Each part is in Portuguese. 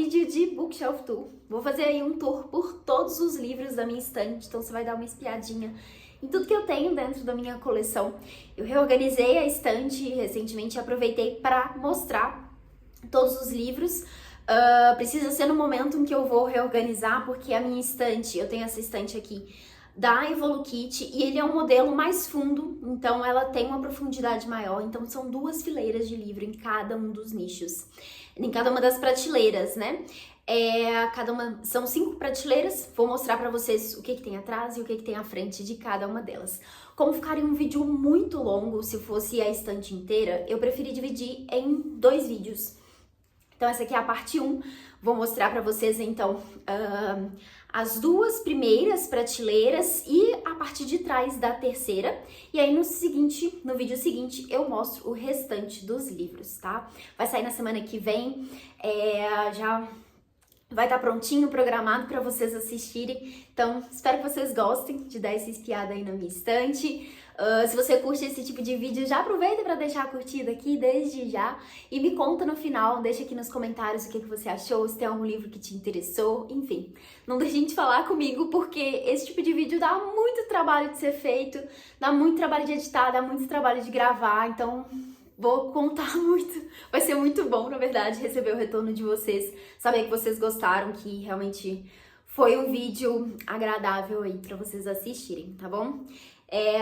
vídeo de Bookshelf Tour. Vou fazer aí um tour por todos os livros da minha estante, então você vai dar uma espiadinha em tudo que eu tenho dentro da minha coleção. Eu reorganizei a estante recentemente e aproveitei para mostrar todos os livros. Precisa ser no momento em que eu vou reorganizar, porque a minha estante, eu tenho essa estante aqui da Evolukit e ele é um modelo mais fundo, então ela tem uma profundidade maior, então são 2 fileiras de livro em cada um dos nichos, em cada uma das prateleiras, né? São 5 prateleiras, vou mostrar pra vocês o que tem atrás e o que tem à frente de cada uma delas. Como ficaria um vídeo muito longo se fosse a estante inteira, eu preferi dividir em 2 vídeos. Então essa aqui é a parte 1, vou mostrar pra vocês então as 2 primeiras prateleiras e a parte de trás da terceira. E aí no vídeo seguinte eu mostro o restante dos livros, tá? Vai sair na semana que vem, já vai estar prontinho, programado para vocês assistirem. Então espero que vocês gostem de dar essa espiada aí na minha estante. Se você curte esse tipo de vídeo, já aproveita para deixar a curtida aqui desde já e me conta no final, deixa aqui nos comentários o que você achou, se tem algum livro que te interessou, enfim. Não deixem de falar comigo, porque esse tipo de vídeo dá muito trabalho de ser feito, dá muito trabalho de editar, dá muito trabalho de gravar, então vou contar muito. Vai ser muito bom, na verdade, receber o retorno de vocês, saber que vocês gostaram, que realmente foi um vídeo agradável aí para vocês assistirem, tá bom?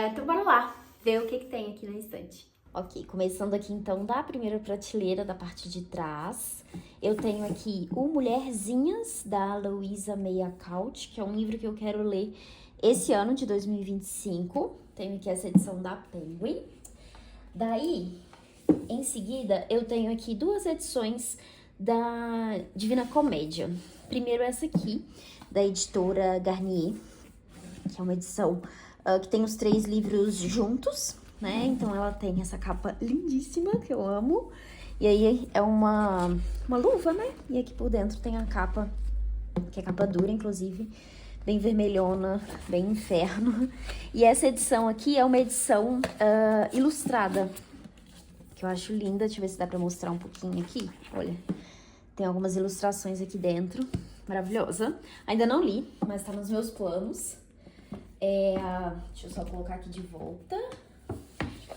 Então bora lá, ver o que tem aqui na estante. Ok, começando aqui então da primeira prateleira, da parte de trás. Eu tenho aqui o Mulherzinhas, da Louisa May Alcott, que é um livro que eu quero ler esse ano de 2025. Tenho aqui essa edição da Penguin. Daí, em seguida, eu tenho aqui 2 edições da Divina Comédia. Primeiro essa aqui, da editora Garnier, que é uma edição que tem os 3 livros juntos, né? Então ela tem essa capa lindíssima, que eu amo. E aí é uma luva, né? E aqui por dentro tem a capa, que é capa dura, inclusive, bem vermelhona, bem inferno. E essa edição aqui é uma edição ilustrada, que eu acho linda. Deixa eu ver se dá pra mostrar um pouquinho aqui. Olha, tem algumas ilustrações aqui dentro, maravilhosa. Ainda não li, mas tá nos meus planos. Deixa eu só colocar aqui de volta.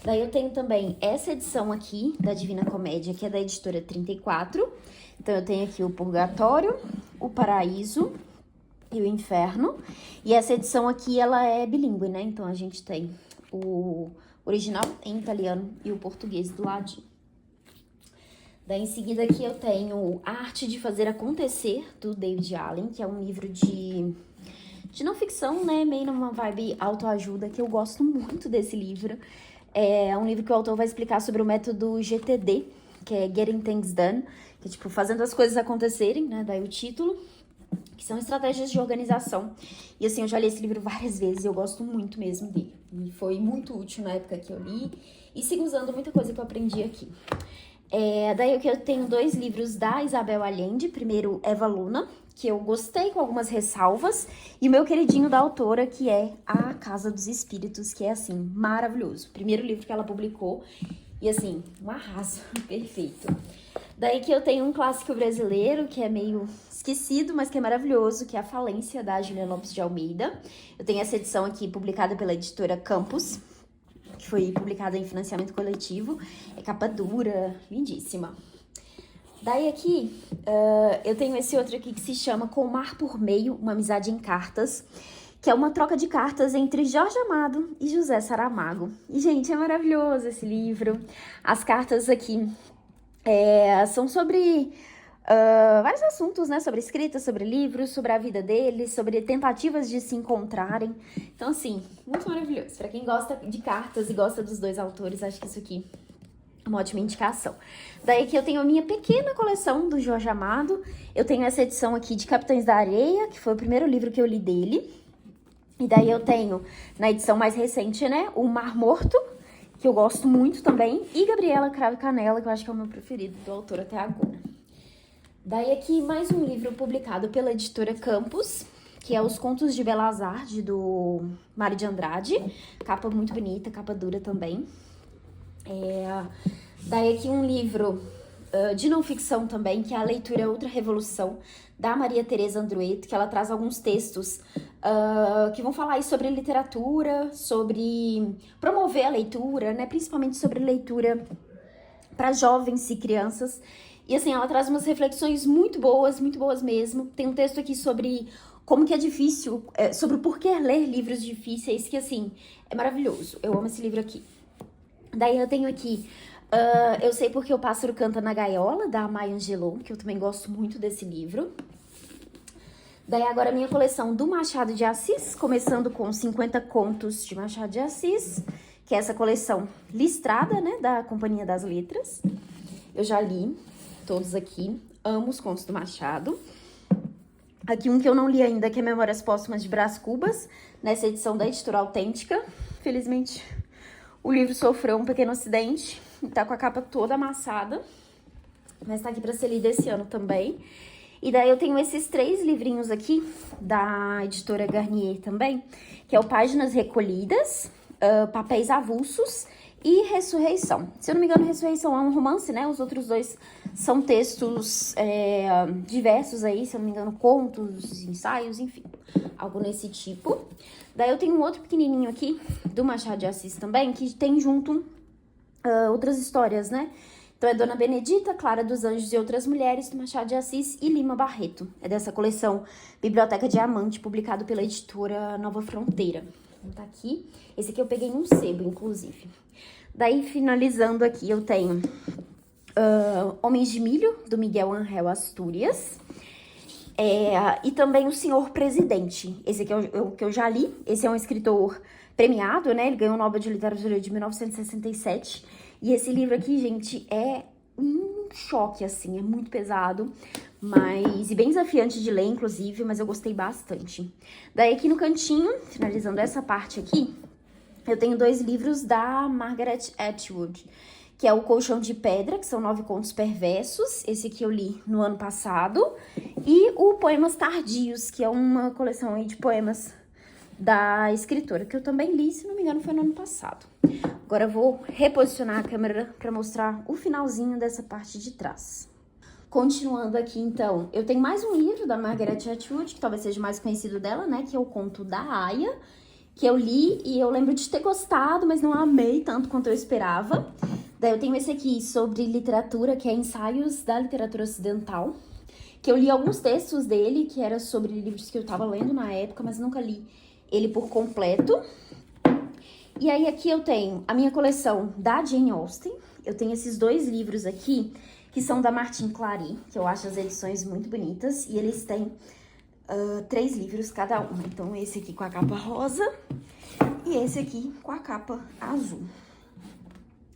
Daí eu tenho também essa edição aqui da Divina Comédia, que é da editora 34. Então eu tenho aqui o Purgatório, o Paraíso e o Inferno. E essa edição aqui, ela é bilíngue, né? Então a gente tem o original em italiano e o português do ladinho. Daí em seguida aqui eu tenho A Arte de Fazer Acontecer, do David Allen, que é um livro de não ficção, né? Meio numa vibe autoajuda, que eu gosto muito desse livro. É um livro que o autor vai explicar sobre o método GTD, que é Getting Things Done, que é tipo fazendo as coisas acontecerem, né? Daí o título, que são estratégias de organização. E assim, eu já li esse livro várias vezes e eu gosto muito mesmo dele. E foi muito útil na época que eu li e sigo usando muita coisa que eu aprendi aqui. Daí eu tenho 2 livros da Isabel Allende. Primeiro, Eva Luna, que eu gostei com algumas ressalvas, e o meu queridinho da autora, que é A Casa dos Espíritos, que é, assim, maravilhoso. Primeiro livro que ela publicou, e, assim, um arraso, perfeito. Daí que eu tenho um clássico brasileiro, que é meio esquecido, mas que é maravilhoso, que é A Falência, da Juliana Lopes de Almeida. Eu tenho essa edição aqui, publicada pela editora Campus, que foi publicada em financiamento coletivo. É capa dura, lindíssima. Daí aqui, eu tenho esse outro aqui que se chama Com o Mar por Meio, uma amizade em cartas, que é uma troca de cartas entre Jorge Amado e José Saramago. E, gente, é maravilhoso esse livro. As cartas aqui são sobre vários assuntos, né? Sobre escrita, sobre livros, sobre a vida deles, sobre tentativas de se encontrarem. Então, assim, muito maravilhoso. Pra quem gosta de cartas e gosta dos 2 autores, acho que isso aqui é uma ótima indicação. Daí que eu tenho a minha pequena coleção do Jorge Amado. Eu tenho essa edição aqui de Capitães da Areia, que foi o primeiro livro que eu li dele. E daí eu tenho, na edição mais recente, né, o Mar Morto, que eu gosto muito também, e Gabriela Cravo e Canela, que eu acho que é o meu preferido do autor até agora. Daí aqui mais um livro publicado pela editora Campus, que é Os Contos de Belazarde, do Mário de Andrade. Capa muito bonita, capa dura também. Daí aqui um livro de não ficção também, que é a Leitura é Outra Revolução, da Maria Tereza Andrueto, que ela traz alguns textos que vão falar aí sobre literatura, sobre promover a leitura, né? Principalmente sobre leitura para jovens e crianças. E assim, ela traz umas reflexões muito boas mesmo. Tem um texto aqui sobre como que é difícil, sobre o porquê ler livros difíceis, que assim, é maravilhoso. Eu amo esse livro aqui. Daí eu tenho aqui Eu Sei Porque o Pássaro Canta na Gaiola, da Maya Angelou, que eu também gosto muito desse livro. Daí agora a minha coleção do Machado de Assis, começando com 50 contos de Machado de Assis, que é essa coleção listrada, né, da Companhia das Letras. Eu já li todos aqui, amo os contos do Machado. Aqui um que eu não li ainda, que é Memórias Póstumas de Brás Cubas, nessa edição da Editora Autêntica. Felizmente, o livro sofreu um pequeno acidente e tá com a capa toda amassada, mas tá aqui pra ser lido esse ano também. E daí eu tenho esses 3 livrinhos aqui, da Editora Garnier também, que é o Páginas Recolhidas, Papéis Avulsos e Ressurreição. Se eu não me engano, Ressurreição é um romance, né? Os outros 2 são textos diversos aí, se eu não me engano, contos, ensaios, enfim, algo nesse tipo. Daí eu tenho um outro pequenininho aqui, do Machado de Assis também, que tem junto outras histórias, né? Então é Dona Benedita, Clara dos Anjos e Outras Mulheres, do Machado de Assis e Lima Barreto. É dessa coleção Biblioteca Diamante, publicado pela editora Nova Fronteira. Então tá aqui. Esse aqui eu peguei num sebo, inclusive. Daí, finalizando aqui, eu tenho Homens de Milho, do Miguel Ángel Astúrias. E também O Senhor Presidente. Esse aqui é o que eu já li. Esse é um escritor premiado, né? Ele ganhou o Nobel de Literatura de 1967. E esse livro aqui, gente, é um choque, assim, é muito pesado, e bem desafiante de ler, inclusive, mas eu gostei bastante. Daí aqui no cantinho, finalizando essa parte aqui, eu tenho 2 livros da Margaret Atwood, que é O Colchão de Pedra, que são 9 contos perversos, esse aqui eu li no ano passado, e o Poemas Tardios, que é uma coleção aí de poemas da escritora, que eu também li, se não me engano, foi no ano passado. Agora eu vou reposicionar a câmera para mostrar o finalzinho dessa parte de trás. Continuando aqui, então, eu tenho mais um livro da Margaret Atwood, que talvez seja mais conhecido dela, né, que é O Conto da Aia, que eu li e eu lembro de ter gostado, mas não amei tanto quanto eu esperava. Daí eu tenho esse aqui sobre literatura, que é Ensaios da Literatura Ocidental, que eu li alguns textos dele, que era sobre livros que eu tava lendo na época, mas nunca li ele por completo. E aí aqui eu tenho a minha coleção da Jane Austen. Eu tenho esses 2 livros aqui, que são da Martin Clary, que eu acho as edições muito bonitas. E eles têm 3 livros cada um. Então esse aqui com a capa rosa e esse aqui com a capa azul.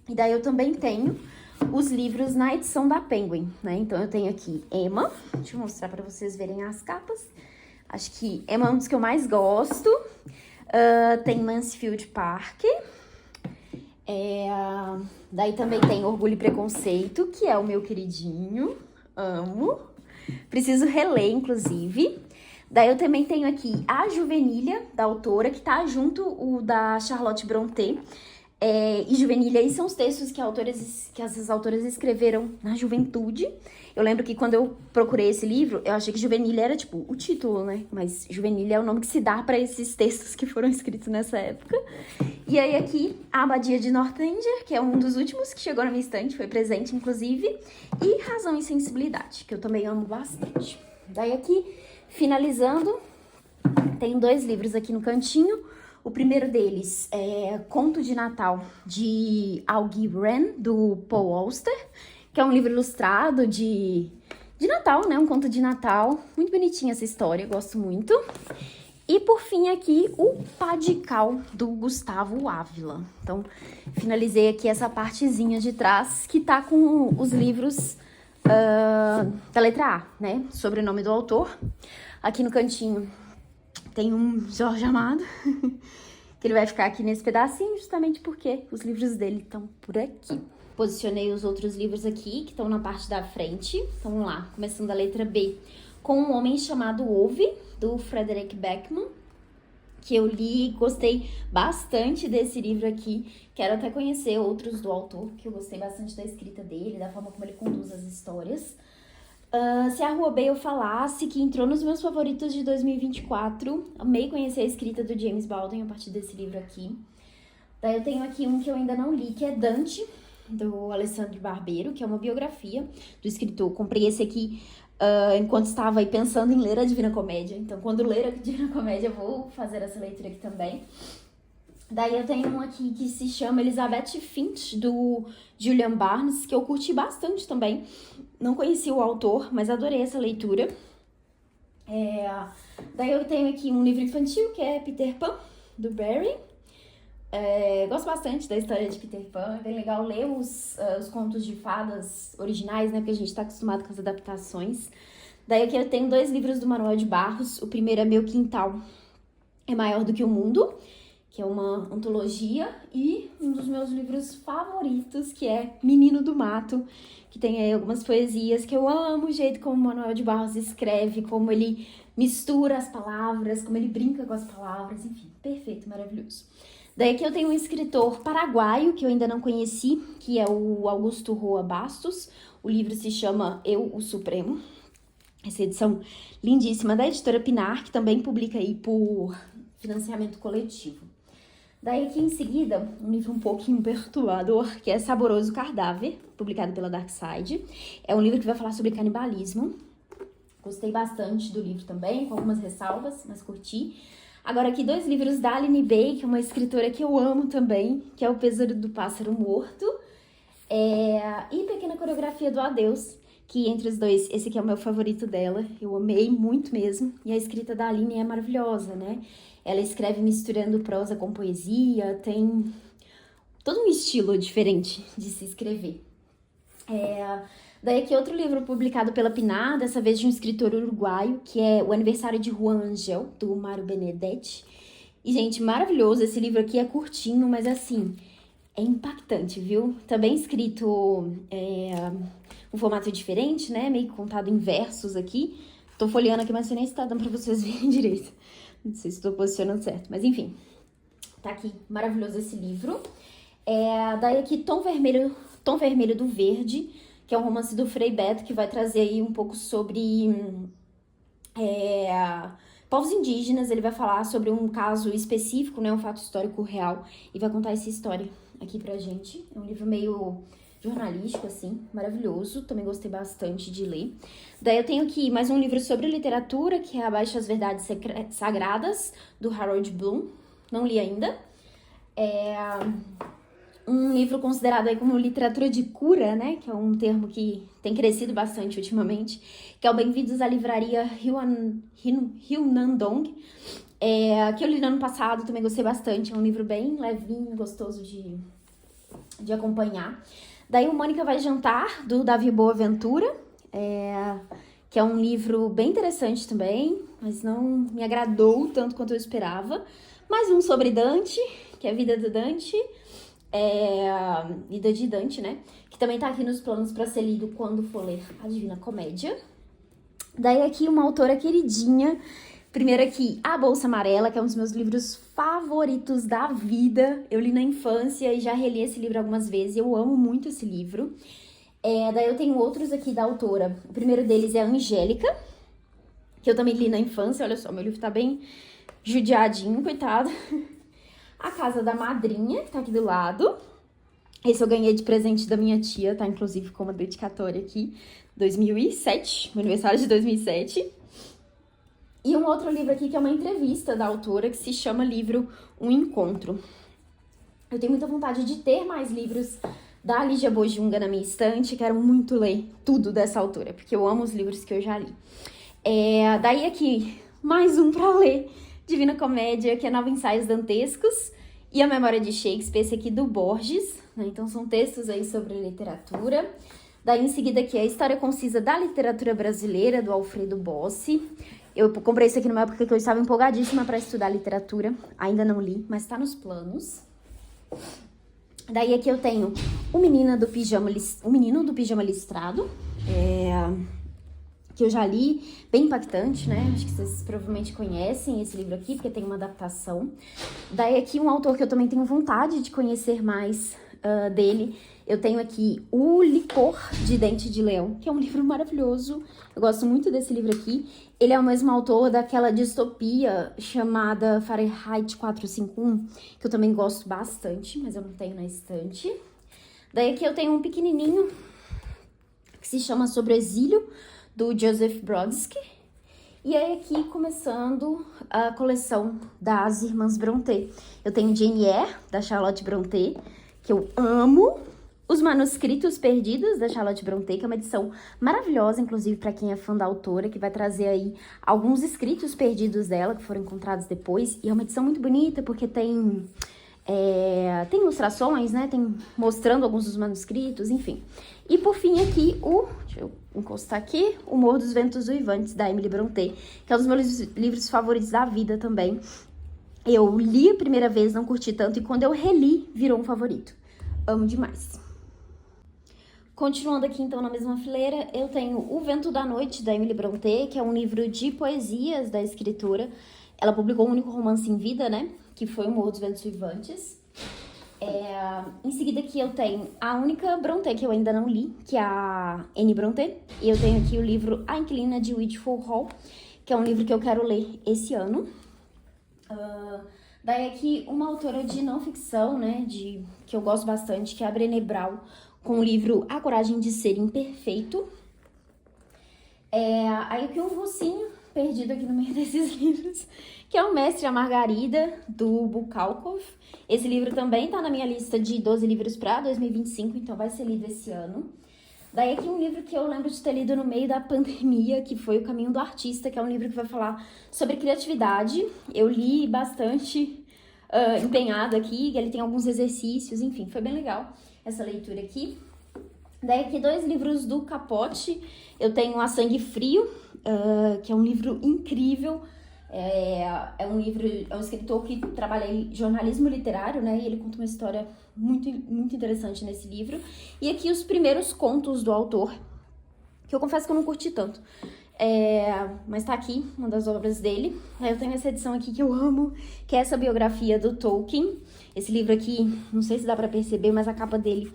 E daí eu também tenho os livros na edição da Penguin, né? Então eu tenho aqui Emma, deixa eu mostrar para vocês verem as capas. Acho que Emma é um dos que eu mais gosto. Tem Mansfield Park. Daí também tem Orgulho e Preconceito, que é o meu queridinho. Amo. Preciso reler, inclusive. Daí eu também tenho aqui A Juvenília, da autora, que tá junto o da Charlotte Brontë. E Juvenília aí são os textos que essas autoras escreveram na juventude. Eu lembro que quando eu procurei esse livro, eu achei que Juvenília era, tipo, o título, né? Mas Juvenília é o nome que se dá para esses textos que foram escritos nessa época. E aí aqui, A Abadia de Northanger, que é um dos últimos que chegou na minha estante, foi presente, inclusive. E Razão e Sensibilidade, que eu também amo bastante. Daí aqui, finalizando, tem 2 livros aqui no cantinho. O primeiro deles é Conto de Natal, de Augie Wren, do Paul Auster, que é um livro ilustrado de Natal, né? Um conto de Natal. Muito bonitinha essa história, gosto muito. E por fim aqui, o Pá de Cal, do Gustavo Ávila. Então, finalizei aqui essa partezinha de trás, que tá com os livros da letra A, né? Sobrenome do autor. Aqui no cantinho tem um Jorge Amado, que ele vai ficar aqui nesse pedacinho, justamente porque os livros dele estão por aqui. Posicionei os outros livros aqui, que estão na parte da frente. Então, vamos lá, começando a letra B. Com um Homem Chamado Ove, do Frederick Backman. que eu li, gostei bastante desse livro aqui. Quero até conhecer outros do autor, que eu gostei bastante da escrita dele, da forma como ele conduz as histórias. Se a Rua B eu falasse, que entrou nos meus favoritos de 2024, amei conhecer a escrita do James Baldwin a partir desse livro aqui. Daí eu tenho aqui um que eu ainda não li, que é Dante, do Alessandro Barbeiro, que é uma biografia do escritor. Comprei esse aqui enquanto estava aí pensando em ler a Divina Comédia. Então, quando ler a Divina Comédia, eu vou fazer essa leitura aqui também. Daí eu tenho um aqui que se chama Elizabeth Finch, do Julian Barnes, que eu curti bastante também. Não conheci o autor, mas adorei essa leitura. Daí eu tenho aqui um livro infantil, que é Peter Pan, do Barry. Gosto bastante da história de Peter Pan. É bem legal ler os contos de fadas originais, né? Porque a gente está acostumado com as adaptações. Daí aqui eu tenho 2 livros do Manuel de Barros. O primeiro é Meu Quintal é Maior do que o Mundo, que é uma antologia, e um dos meus livros favoritos, que é Menino do Mato, que tem aí algumas poesias que eu amo, o jeito como o Manuel de Barros escreve, como ele mistura as palavras, como ele brinca com as palavras, enfim, perfeito, maravilhoso. Daí aqui eu tenho um escritor paraguaio, que eu ainda não conheci, que é o Augusto Roa Bastos. O livro se chama Eu, o Supremo. Essa edição lindíssima da editora Pinar, que também publica aí por financiamento coletivo. Daí aqui em seguida, um livro um pouquinho perturbador, que é Saboroso Cadáver, publicado pela Darkside. É um livro que vai falar sobre canibalismo. Gostei bastante do livro também, com algumas ressalvas, mas curti. Agora aqui 2 livros da Aline Bay, que é uma escritora que eu amo também, que é O Peso do Pássaro Morto e Pequena Coreografia do Adeus, que entre os dois, esse aqui é o meu favorito dela, eu amei muito mesmo, e a escrita da Aline é maravilhosa, né? Ela escreve misturando prosa com poesia, tem todo um estilo diferente de se escrever. Daí aqui outro livro publicado pela Pinar, dessa vez de um escritor uruguaio, que é O Aniversário de Juan Angel, do Mário Benedetti. E, gente, maravilhoso, esse livro aqui é curtinho, mas assim, é impactante, viu? Também escrito um formato diferente, né? Meio que contado em versos aqui. Tô folheando aqui, mas nem está dando pra vocês verem direito. Não sei se estou posicionando certo, mas enfim. Tá aqui, maravilhoso esse livro. Daí aqui Tom Vermelho do Verde, que é um romance do Frei Beto, que vai trazer aí um pouco sobre povos indígenas. Ele vai falar sobre um caso específico, né, um fato histórico real, e vai contar essa história aqui pra gente. É um livro meio jornalístico, assim, maravilhoso. Também gostei bastante de ler. Daí eu tenho aqui mais um livro sobre literatura, que é Abaixo as Verdades Sagradas, do Harold Bloom. Não li ainda. Um livro considerado aí como literatura de cura, né? Que é um termo que tem crescido bastante ultimamente, que é o Bem-vindos à Livraria Ryunandong, que eu li no ano passado, também gostei bastante. É um livro bem levinho, gostoso de acompanhar. Daí o Mônica Vai Jantar, do Davi Boaventura, que é um livro bem interessante também, mas não me agradou tanto quanto eu esperava. Mais um sobre Dante, que é a vida do Dante, vida de Dante, né? Que também tá aqui nos planos para ser lido quando for ler a Divina Comédia. Daí aqui uma autora queridinha. Primeiro aqui, A Bolsa Amarela, que é um dos meus livros favoritos da vida. Eu li na infância e já reli esse livro algumas vezes. Eu amo muito esse livro. Daí eu tenho outros aqui da autora. O primeiro deles é a Angélica, que eu também li na infância. Olha só, meu livro tá bem judiadinho, coitado. A Casa da Madrinha, que tá aqui do lado. Esse eu ganhei de presente da minha tia, tá? Inclusive com uma dedicatória aqui. 2007, meu aniversário de 2007. E um outro livro aqui que é uma entrevista da autora, que se chama livro Um Encontro. Eu tenho muita vontade de ter mais livros da Lígia Bojunga na minha estante. Quero muito ler tudo dessa autora, porque eu amo os livros que eu já li. Daí aqui, mais um pra ler. Divina Comédia, que é Nove Ensaios Dantescos, e A Memória de Shakespeare, esse aqui do Borges, né? Então são textos aí sobre literatura. Daí em seguida aqui a História Concisa da Literatura Brasileira, do Alfredo Bossi. Eu comprei isso aqui numa época que eu estava empolgadíssima para estudar literatura, ainda não li, mas tá nos planos. Daí aqui eu tenho O Menino do Pijama Listrado, que eu já li, bem impactante, né? Acho que vocês provavelmente conhecem esse livro aqui, porque tem uma adaptação. Daí aqui um autor que eu também tenho vontade de conhecer mais dele. Eu tenho aqui O Licor de Dente de Leão, que é um livro maravilhoso. Eu gosto muito desse livro aqui. Ele é o mesmo autor daquela distopia chamada Fahrenheit 451, que eu também gosto bastante, mas eu não tenho na estante. Daí aqui eu tenho um pequenininho que se chama Sobre o Exílio, do Joseph Brodsky. E aí aqui começando a coleção das Irmãs Brontë. Eu tenho Jane Eyre, da Charlotte Brontë, que eu amo. Os Manuscritos Perdidos, da Charlotte Brontë, que é uma edição maravilhosa, inclusive para quem é fã da autora, que vai trazer aí alguns escritos perdidos dela, que foram encontrados depois. E é uma edição muito bonita, porque tem ilustrações, né? Tem mostrando alguns dos manuscritos, enfim. E por fim aqui, deixa eu encostar aqui, O Morro dos Ventos Uivantes, da Emily Brontë, que é um dos meus livros favoritos da vida também. Eu li a primeira vez, não curti tanto, e quando eu reli, virou um favorito. Amo demais. Continuando aqui, então, na mesma fileira, eu tenho O Vento da Noite, da Emily Brontë, que é um livro de poesias da escritora. Ela publicou um único romance em vida, né? Que foi O Morro dos Ventos Uivantes. Em seguida aqui eu tenho a única Brontë que eu ainda não li, que é a Anne Brontë. E eu tenho aqui o livro A Inquilina de Whitford Hall, que é um livro que eu quero ler esse ano. Daí aqui uma autora de não ficção, né, que eu gosto bastante, que é a Brené Brown, com o livro A Coragem de Ser Imperfeito. Aí aqui um russinho perdido aqui no meio desses livros, que é O Mestre e a Margarida, do Bulgakov. Esse livro também tá na minha lista de 12 livros para 2025, então vai ser lido esse ano. Daí aqui um livro que eu lembro de ter lido no meio da pandemia, que foi O Caminho do Artista, que é um livro que vai falar sobre criatividade. Eu li bastante empenhado aqui, ele tem alguns exercícios, enfim, foi bem legal essa leitura aqui. Daí aqui 2 livros do Capote. Eu tenho A Sangue Frio, que é um livro incrível. É um escritor que trabalha em jornalismo literário, né? E ele conta uma história muito, muito interessante nesse livro. E aqui os primeiros contos do autor, que eu confesso que eu não curti tanto. Mas tá aqui, uma das obras dele. Aí eu tenho essa edição aqui que eu amo, que é essa biografia do Tolkien. Esse livro aqui, não sei se dá pra perceber, mas a capa dele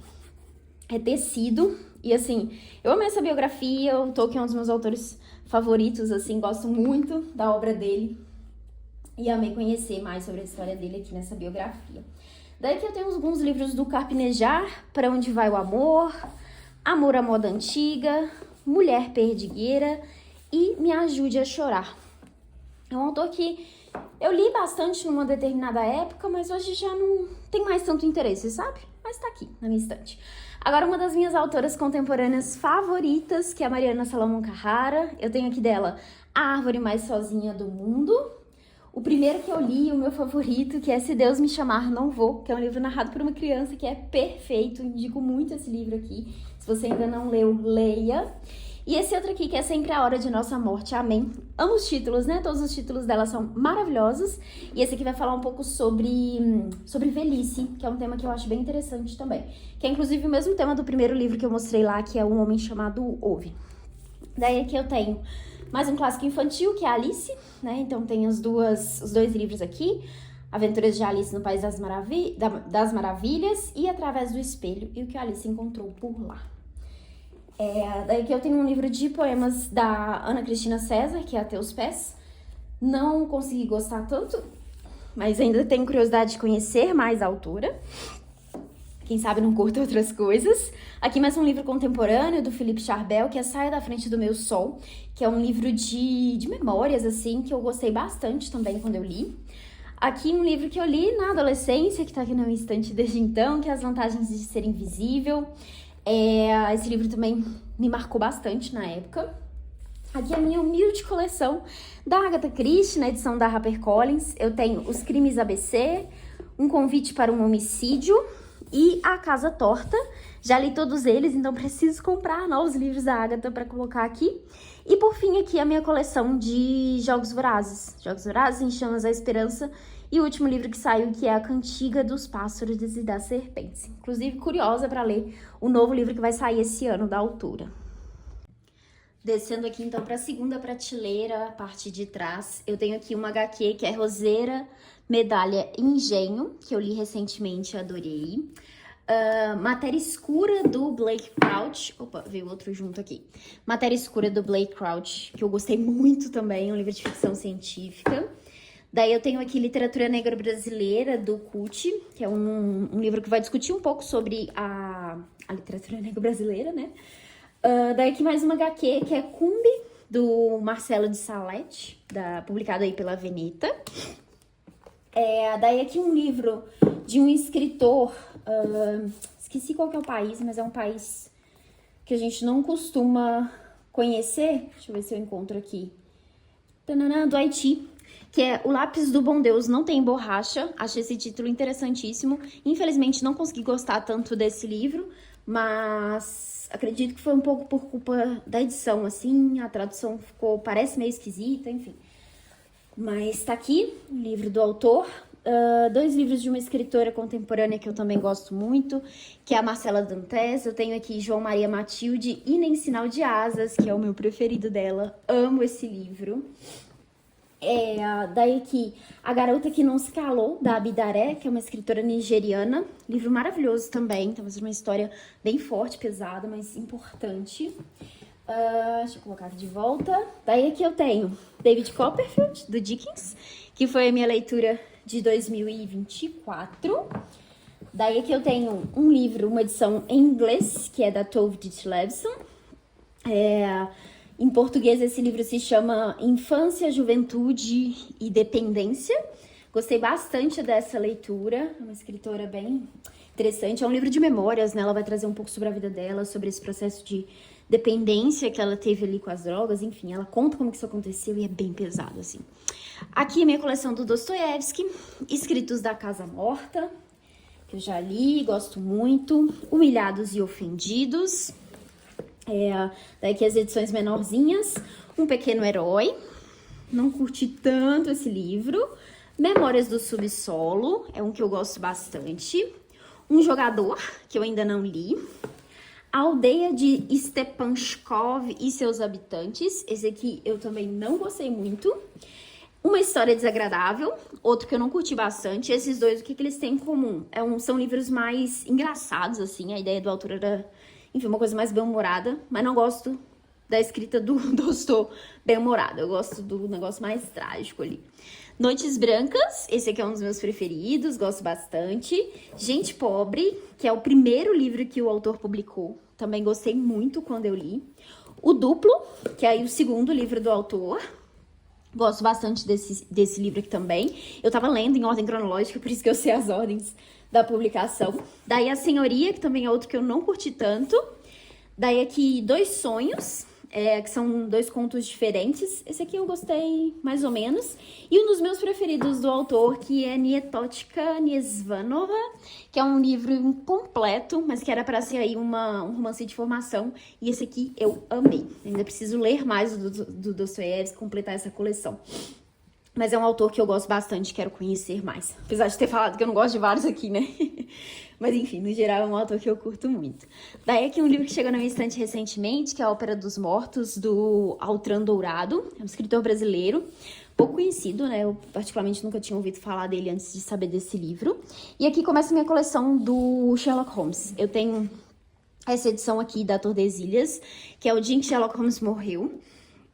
é tecido. E assim, eu amo essa biografia, o Tolkien é um dos meus autores favoritos, assim, gosto muito da obra dele. E amei conhecer mais sobre a história dele aqui nessa biografia. Daí que eu tenho alguns livros do Carpinejar, Para Onde Vai o Amor, Amor à Moda Antiga, Mulher Perdigueira e Me Ajude a Chorar. É um autor que eu li bastante numa determinada época, mas hoje já não tem mais tanto interesse, sabe? Mas tá aqui, na minha estante. Agora, uma das minhas autoras contemporâneas favoritas, que é a Mariana Salomon Carrara. Eu tenho aqui dela A Árvore Mais Sozinha do Mundo. O primeiro que eu li, o meu favorito, que é Se Deus Me Chamar, Não Vou, que é um livro narrado por uma criança que é perfeito. Indico muito esse livro aqui. Se você ainda não leu, leia. E esse outro aqui, que é Sempre a Hora de Nossa Morte, Amém. Amo os títulos, né? Todos os títulos dela são maravilhosos. E esse aqui vai falar um pouco sobre velhice, que é um tema que eu acho bem interessante também. Que é inclusive o mesmo tema do primeiro livro que eu mostrei lá, que é Um Homem Chamado Ove. Daí aqui eu tenho mais um clássico infantil, que é Alice, né? Então tem os dois livros aqui. Aventuras de Alice no País das Maravilhas e Através do Espelho, e o que a Alice encontrou por lá. Daí que eu tenho um livro de poemas da Ana Cristina César, que é A Teus Pés. Não consegui gostar tanto, mas ainda tenho curiosidade de conhecer mais a autora. Quem sabe não curta outras coisas. Aqui mais um livro contemporâneo do Philippe Charbel, que é Saia da Frente do Meu Sol, que é um livro de memórias, assim, que eu gostei bastante também quando eu li. Aqui um livro que eu li na adolescência, que tá aqui na minha estante desde então, que é As Vantagens de Ser Invisível. Esse livro também me marcou bastante na época. Aqui é a minha humilde coleção da Agatha Christie, na edição da HarperCollins. Eu tenho Os Crimes ABC, Um Convite para um Homicídio e A Casa Torta. Já li todos eles, então preciso comprar novos livros da Agatha para colocar aqui. E por fim aqui a minha coleção de Jogos Vorazes. Jogos Vorazes, Em Chamas a Esperança. E o último livro que saiu, que é A Cantiga dos Pássaros e das Serpentes. Inclusive, curiosa para ler o novo livro que vai sair esse ano da autora. Descendo aqui então para a segunda prateleira, a parte de trás, eu tenho aqui uma HQ que é Roseira, Medalha Engenho, que eu li recentemente e adorei. Matéria Escura do Blake Crouch. Opa, veio outro junto aqui. Matéria Escura do Blake Crouch, que eu gostei muito também, um livro de ficção científica. Daí eu tenho aqui Literatura Negra Brasileira, do Cuti, que é um livro que vai discutir um pouco sobre a literatura negra brasileira, né? Daí aqui mais uma HQ, que é Cumbi, do Marcelo de Salete, publicado aí pela Veneta. Daí aqui um livro de um escritor, esqueci qual que é o país, mas é um país que a gente não costuma conhecer. Deixa eu ver se eu encontro aqui. Do Haiti, que é O Lápis do Bom Deus Não Tem Borracha. Achei esse título interessantíssimo. Infelizmente não consegui gostar tanto desse livro, mas acredito que foi um pouco por culpa da edição, assim, a tradução parece meio esquisita, enfim. Mas tá aqui o livro do autor, 2 livros de uma escritora contemporânea que eu também gosto muito, que é a Marcela Dantes. Eu tenho aqui João Maria Matilde e Nem Sinal de Asas, que é o meu preferido dela. Amo esse livro. Daí aqui, A Garota Que Não Se Calou, da Abidaré, que é uma escritora nigeriana. Livro maravilhoso também, então uma história bem forte, pesada, mas importante. Deixa eu colocar aqui de volta. Daí aqui eu tenho David Copperfield, do Dickens, que foi a minha leitura de 2024. Daí aqui eu tenho um livro, uma edição em inglês, que é da Tove Ditlevson. Em português esse livro se chama Infância, Juventude e Dependência. Gostei bastante dessa leitura, é uma escritora bem interessante. É um livro de memórias, né? Ela vai trazer um pouco sobre a vida dela, sobre esse processo de dependência que ela teve ali com as drogas, enfim, ela conta como que isso aconteceu e é bem pesado, assim. Aqui a minha coleção do Dostoiévski, Escritos da Casa Morta, que eu já li, gosto muito, Humilhados e Ofendidos, daqui as edições menorzinhas, Um Pequeno Herói, não curti tanto esse livro, Memórias do Subsolo, é um que eu gosto bastante, Um Jogador, que eu ainda não li, A Aldeia de Stepanchkov e Seus Habitantes. Esse aqui eu também não gostei muito. Uma História Desagradável, outro que eu não curti bastante. Esses dois, o que eles têm em comum? São livros mais engraçados, assim. A ideia do autor era, enfim, uma coisa mais bem-humorada. Mas não gosto da escrita do Dostô bem-humorada. Eu gosto do negócio mais trágico ali. Noites Brancas, esse aqui é um dos meus preferidos, gosto bastante. Gente Pobre, que é o primeiro livro que o autor publicou, também gostei muito quando eu li. O Duplo, que é aí o segundo livro do autor, gosto bastante desse livro aqui também. Eu tava lendo em ordem cronológica, por isso que eu sei as ordens da publicação. Daí A Senhoria, que também é outro que eu não curti tanto. Daí aqui Dois Sonhos, que são 2 contos diferentes. Esse aqui eu gostei mais ou menos. E um dos meus preferidos do autor, que é Nietochka Niezvanova, que é um livro incompleto, mas que era para ser aí um romance de formação. E esse aqui eu amei. Ainda preciso ler mais do Dostoiévski, completar essa coleção. Mas é um autor que eu gosto bastante, quero conhecer mais. Apesar de ter falado que eu não gosto de vários aqui, né? Mas enfim, no geral é um autor que eu curto muito. Daí aqui um livro que chegou na minha estante recentemente, que é a Ópera dos Mortos, do Altran Dourado. É um escritor brasileiro, pouco conhecido, né? Eu particularmente nunca tinha ouvido falar dele antes de saber desse livro. E aqui começa a minha coleção do Sherlock Holmes. Eu tenho essa edição aqui da Tordesilhas, que é o dia em que Sherlock Holmes morreu.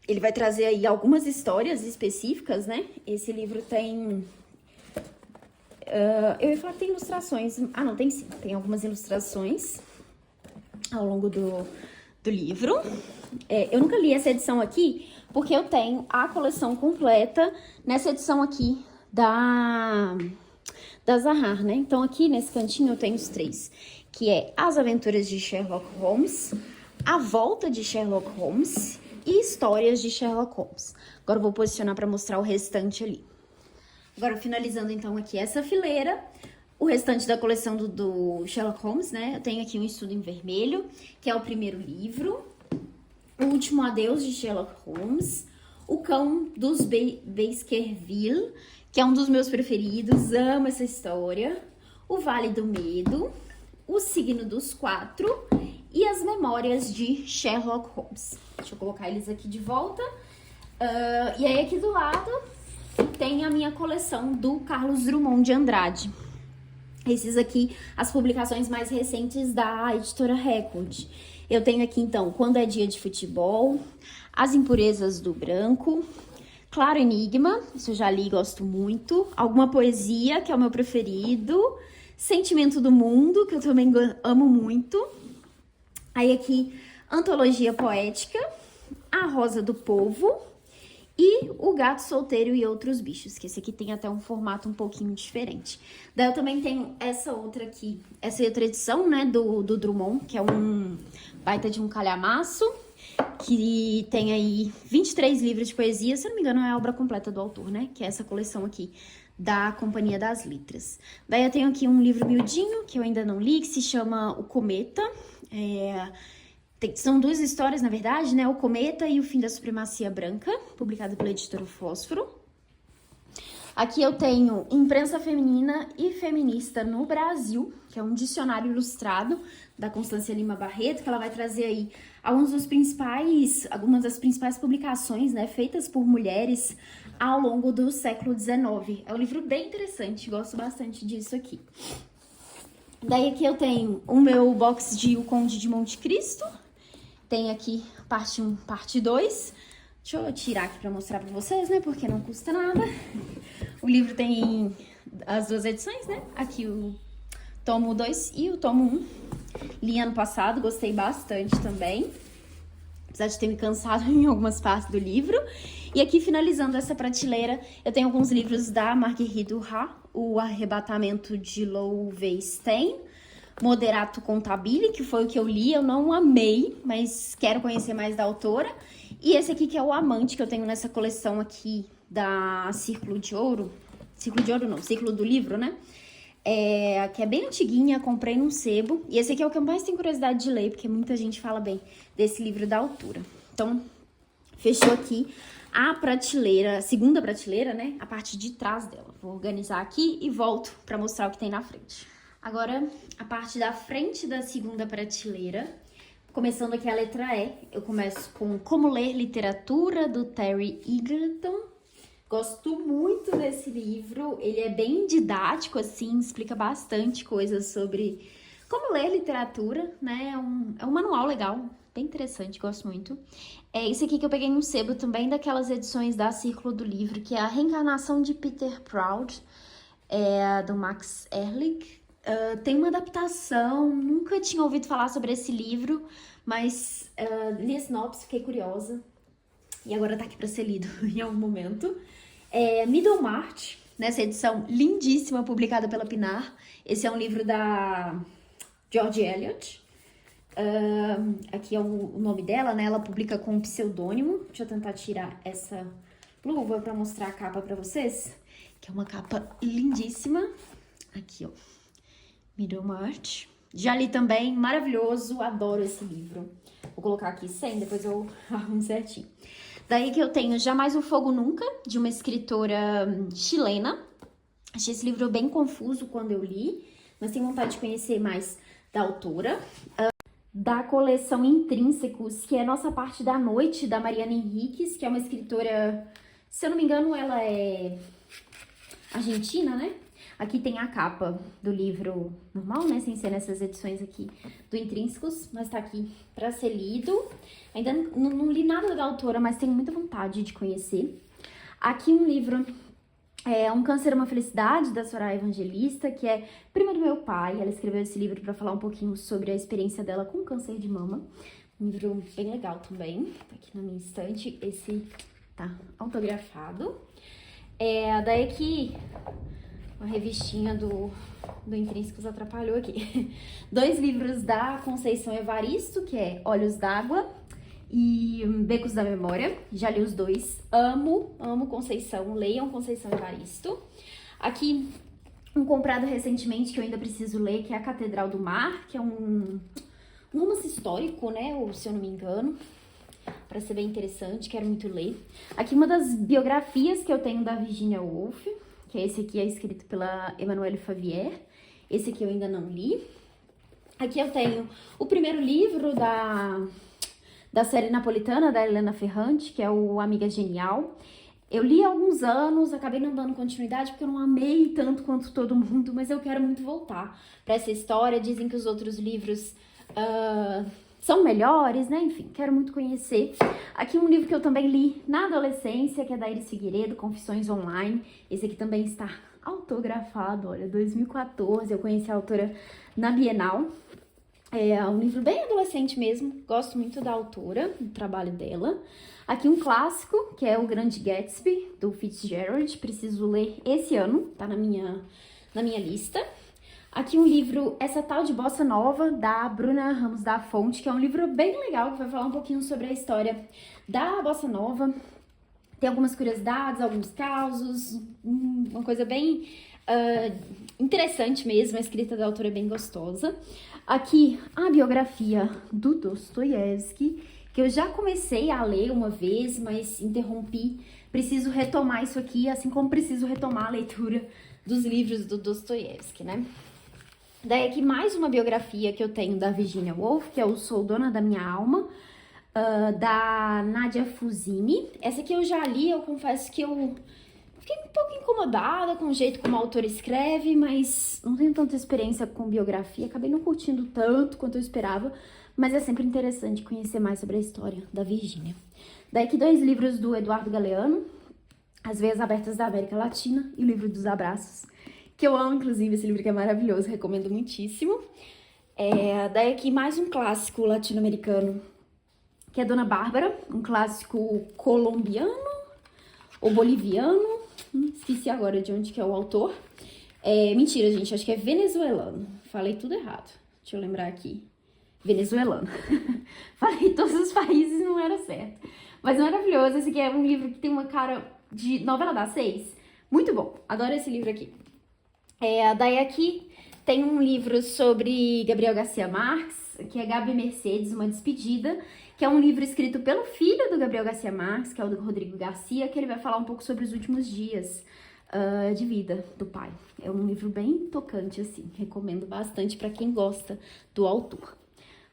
Ele vai trazer aí algumas histórias específicas, né? Esse livro tem... eu ia falar que tem ilustrações. Ah, não, tem sim. Tem algumas ilustrações ao longo do livro. Eu nunca li essa edição aqui, porque eu tenho a coleção completa nessa edição aqui da Zahar, né? Então, aqui nesse cantinho eu tenho os 3, que é As Aventuras de Sherlock Holmes, A Volta de Sherlock Holmes e Histórias de Sherlock Holmes. Agora eu vou posicionar para mostrar o restante ali. Agora, finalizando então aqui essa fileira, o restante da coleção do Sherlock Holmes, né? Eu tenho aqui Um Estudo em Vermelho, que é o primeiro livro. O Último Adeus de Sherlock Holmes. O Cão dos Baskerville, que é um dos meus preferidos, amo essa história. O Vale do Medo. O Signo dos Quatro. e as memórias de Sherlock Holmes. Deixa eu colocar eles aqui de volta. E aí aqui do lado tem a minha coleção do Carlos Drummond de Andrade. Esses aqui, as publicações mais recentes da editora Record. Eu tenho aqui, então, Quando é Dia de Futebol, As Impurezas do Branco, Claro Enigma, isso eu já li e gosto muito, Alguma Poesia, que é o meu preferido, Sentimento do Mundo, que eu também amo muito. Aí aqui, Antologia Poética, A Rosa do Povo e O Gato Solteiro e Outros Bichos, que esse aqui tem até um formato um pouquinho diferente. Daí eu também tenho essa outra aqui, essa outra edição, né, do Drummond, que é um baita de um calhamaço, que tem aí 23 livros de poesia, se não me engano é a obra completa do autor, né, que é essa coleção aqui da Companhia das Letras. Daí eu tenho aqui um livro miudinho, que eu ainda não li, que se chama O Cometa. São duas histórias, na verdade, né? O Cometa e o Fim da Supremacia Branca, publicado pela editora Fósforo. Aqui eu tenho Imprensa Feminina e Feminista no Brasil, que é um dicionário ilustrado da Constância Lima Barreto, que ela vai trazer aí algumas das principais publicações, né, feitas por mulheres ao longo do século XIX. É um livro bem interessante, gosto bastante disso aqui. Daí aqui eu tenho o meu box de O Conde de Monte Cristo. Tem aqui parte 1, parte 2. Deixa eu tirar aqui pra mostrar pra vocês, né? Porque não custa nada. O livro tem as duas edições, né? Aqui o tomo 2 e o tomo 1. Li ano passado, gostei bastante também. Apesar de ter me cansado em algumas partes do livro. E aqui, finalizando essa prateleira, eu tenho alguns livros da Marguerite Duras. O Arrebatamento de Louvestein, Moderato Contabile, que foi o que eu li, eu não amei, mas quero conhecer mais da autora. E esse aqui que é o Amante, que eu tenho nessa coleção aqui da Círculo de Ouro. Círculo de Ouro não, Círculo do Livro, né? Que é bem antiguinha, comprei num sebo. E esse aqui é o que eu mais tenho curiosidade de ler, porque muita gente fala bem desse livro da autora. Então, fechou aqui a prateleira, a segunda prateleira, né? A parte de trás dela. Vou organizar aqui e volto pra mostrar o que tem na frente. Agora, a parte da frente da segunda prateleira. Começando aqui a letra E, eu começo com Como Ler Literatura, do Terry Egerton. Gosto muito desse livro, ele é bem didático, assim, explica bastante coisas sobre como ler literatura, né? É um manual legal, bem interessante, gosto muito. É esse aqui que eu peguei no sebo também, daquelas edições da Círculo do Livro, que é A Reencarnação de Peter Proud, do Max Ehrlich. Tem uma adaptação, nunca tinha ouvido falar sobre esse livro, mas li a sinopse, fiquei curiosa. E agora tá aqui pra ser lido em algum momento. Middlemarch, nessa edição lindíssima, publicada pela Pinar. Esse é um livro da George Eliot. Aqui é o nome dela, né? Ela publica com um pseudônimo. Deixa eu tentar tirar essa luva pra mostrar a capa pra vocês. Que é uma capa lindíssima. Aqui, ó. Middlemarch. Já li também, maravilhoso, adoro esse livro. Vou colocar aqui sem, depois eu arrumo certinho. Daí que eu tenho Jamais o Fogo Nunca, de uma escritora chilena. Achei esse livro bem confuso quando eu li, mas tenho vontade de conhecer mais da autora. Da coleção Intrínsecos, que é Nossa Parte da Noite, da Mariana Henriques, que é uma escritora, se eu não me engano, ela é argentina, né? Aqui tem a capa do livro normal, né? Sem ser nessas edições aqui do Intrínsecos, mas tá aqui pra ser lido. Ainda não li nada da autora, mas tenho muita vontade de conhecer. Aqui um livro, Um Câncer, Uma Felicidade, da Soraya Evangelista, que é prima do meu pai. Ela escreveu esse livro pra falar um pouquinho sobre a experiência dela com câncer de mama. Um livro bem legal também, tá aqui na minha estante. Esse tá autografado. Daí aqui... uma revistinha do Intrínsecos atrapalhou aqui. 2 livros da Conceição Evaristo, que é Olhos d'Água e Becos da Memória. Já li os 2. Amo Conceição. Leiam Conceição Evaristo. Aqui, um comprado recentemente que eu ainda preciso ler, que é A Catedral do Mar, que é um romance histórico, né? Ou se eu não me engano. Para ser bem interessante, quero muito ler. Aqui uma das biografias que eu tenho da Virginia Woolf, que esse aqui é escrito pela Emmanuelle Favier. Esse aqui eu ainda não li. Aqui eu tenho o primeiro livro da série napolitana, da Helena Ferrante, que é o Amiga Genial. Eu li há alguns anos, acabei não dando continuidade porque eu não amei tanto quanto todo mundo, mas eu quero muito voltar para essa história. Dizem que os outros livros são melhores, né? Enfim, quero muito conhecer. Aqui um livro que eu também li na adolescência, que é da Iris Figueiredo, Confissões Online. Esse aqui também está autografado, olha, 2014. Eu conheci a autora na Bienal. É um livro bem adolescente mesmo, gosto muito da autora, do trabalho dela. Aqui um clássico, que é O Grande Gatsby, do Fitzgerald, preciso ler esse ano, tá na minha lista. Aqui um livro, Essa Tal de Bossa Nova, da Bruna Ramos da Fonte, que é um livro bem legal, que vai falar um pouquinho sobre a história da Bossa Nova. Tem algumas curiosidades, alguns causos, uma coisa bem interessante mesmo, a escrita da autora é bem gostosa. Aqui, a biografia do Dostoiévski, que eu já comecei a ler uma vez, mas interrompi. Preciso retomar isso aqui, assim como preciso retomar a leitura dos livros do Dostoiévski, né? Daí aqui mais uma biografia que eu tenho da Virginia Woolf, que é o Sou Dona da Minha Alma, da Nadia Fuzini. Essa aqui eu já li, eu confesso que eu fiquei um pouco incomodada com o jeito como a autora escreve, mas não tenho tanta experiência com biografia, acabei não curtindo tanto quanto eu esperava, mas é sempre interessante conhecer mais sobre a história da Virgínia. Daí aqui 2 livros do Eduardo Galeano, As Veias Abertas da América Latina e o Livro dos Abraços, que eu amo, inclusive, esse livro que é maravilhoso, recomendo muitíssimo. Daí aqui mais um clássico latino-americano, que é Dona Bárbara, um clássico colombiano ou boliviano, esqueci agora de onde que é o autor. Mentira, gente, acho que é venezuelano. Falei tudo errado. Deixa eu lembrar aqui. Venezuelano. Falei todos os países e não era certo. Mas maravilhoso. Esse aqui é um livro que tem uma cara de novela das 6. Muito bom. Adoro esse livro aqui. Daí aqui tem um livro sobre Gabriel Garcia Marques, que é Gabi Mercedes, Uma Despedida, que é um livro escrito pelo filho do Gabriel Garcia Marques, que é o do Rodrigo Garcia, que ele vai falar um pouco sobre os últimos dias de vida do pai. É um livro bem tocante, assim, recomendo bastante para quem gosta do autor.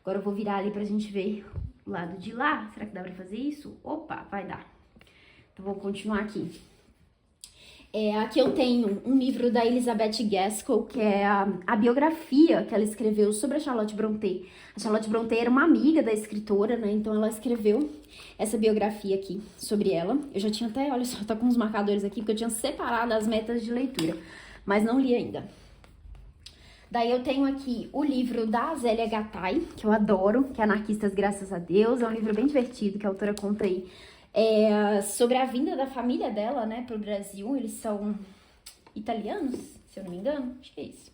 Agora eu vou virar ali pra gente ver o lado de lá. Será que dá pra fazer isso? Opa, vai dar. Então vou continuar aqui. Aqui eu tenho um livro da Elizabeth Gaskell, que é a biografia que ela escreveu sobre a Charlotte Brontë. A Charlotte Brontë era uma amiga da escritora, né? Então ela escreveu essa biografia aqui sobre ela. Eu já tinha até, olha só, tá com uns marcadores aqui, porque eu tinha separado as metas de leitura, mas não li ainda. Daí eu tenho aqui o livro da Zélia Gattai, que eu adoro, que é Anarquistas Graças a Deus. É um livro bem divertido, que a autora conta aí sobre a vinda da família dela, né, pro Brasil. Eles são italianos, se eu não me engano, acho que é isso.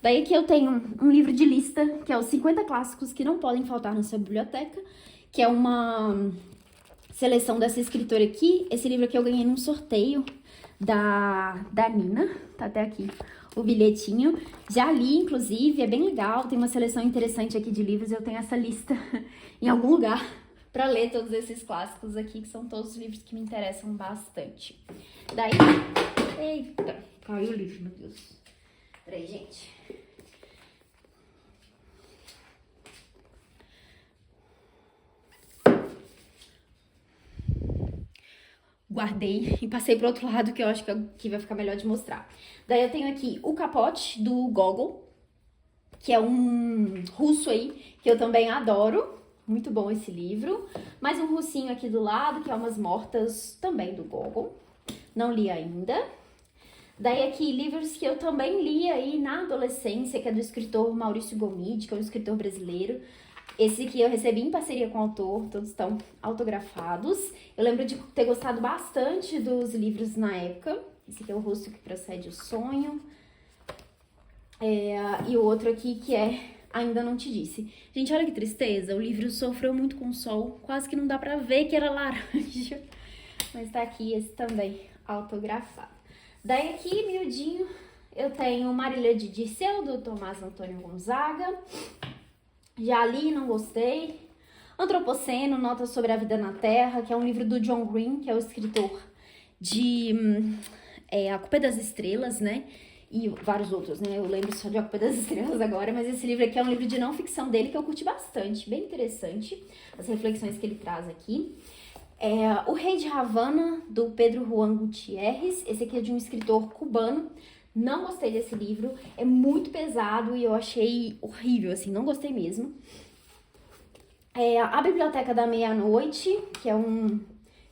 Daí aqui eu tenho um livro de lista, que é os 50 clássicos que não podem faltar na sua biblioteca, que é uma seleção dessa escritora aqui. Esse livro aqui eu ganhei num sorteio da Nina, tá até aqui o bilhetinho. Já li, inclusive, é bem legal, tem uma seleção interessante aqui de livros. Eu tenho essa lista em algum lugar para ler todos esses clássicos aqui, que são todos os livros que me interessam bastante. Daí, eita, caiu o livro, meu Deus. Peraí, gente. Guardei e passei pro outro lado, que eu acho que vai ficar melhor de mostrar. Daí eu tenho aqui o Capote, do Gogol, que é um russo aí, que eu também adoro. Muito bom esse livro. Mais um russinho aqui do lado, que é Umas Mortas, também do Gogol. Não li ainda. Daí aqui, livros que eu também li aí na adolescência, que é do escritor Maurício Gomide, que é um escritor brasileiro. Esse aqui eu recebi em parceria com o autor, todos estão autografados. Eu lembro de ter gostado bastante dos livros na época. Esse aqui é O Rosto que Procede o Sonho. E o outro aqui que é Ainda Não Te Disse. Gente, olha que tristeza, o livro sofreu muito com o sol, quase que não dá pra ver que era laranja. Mas tá aqui esse também, autografado. Daí aqui, miudinho, eu tenho Marília de Dirceu, do Tomás Antônio Gonzaga. Já li, não gostei. Antropoceno, Notas sobre a Vida na Terra, que é um livro do John Green, que é o escritor de A Culpa é das Estrelas, né? e vários outros, né? Eu lembro só de A Culpa das Estrelas agora, mas esse livro aqui é um livro de não ficção dele que eu curti bastante, bem interessante, as reflexões que ele traz aqui. O Rei de Havana, do Pedro Juan Gutiérrez. Esse aqui é de um escritor cubano. Não gostei desse livro, é muito pesado e eu achei horrível, assim, não gostei mesmo. A Biblioteca da Meia-Noite, que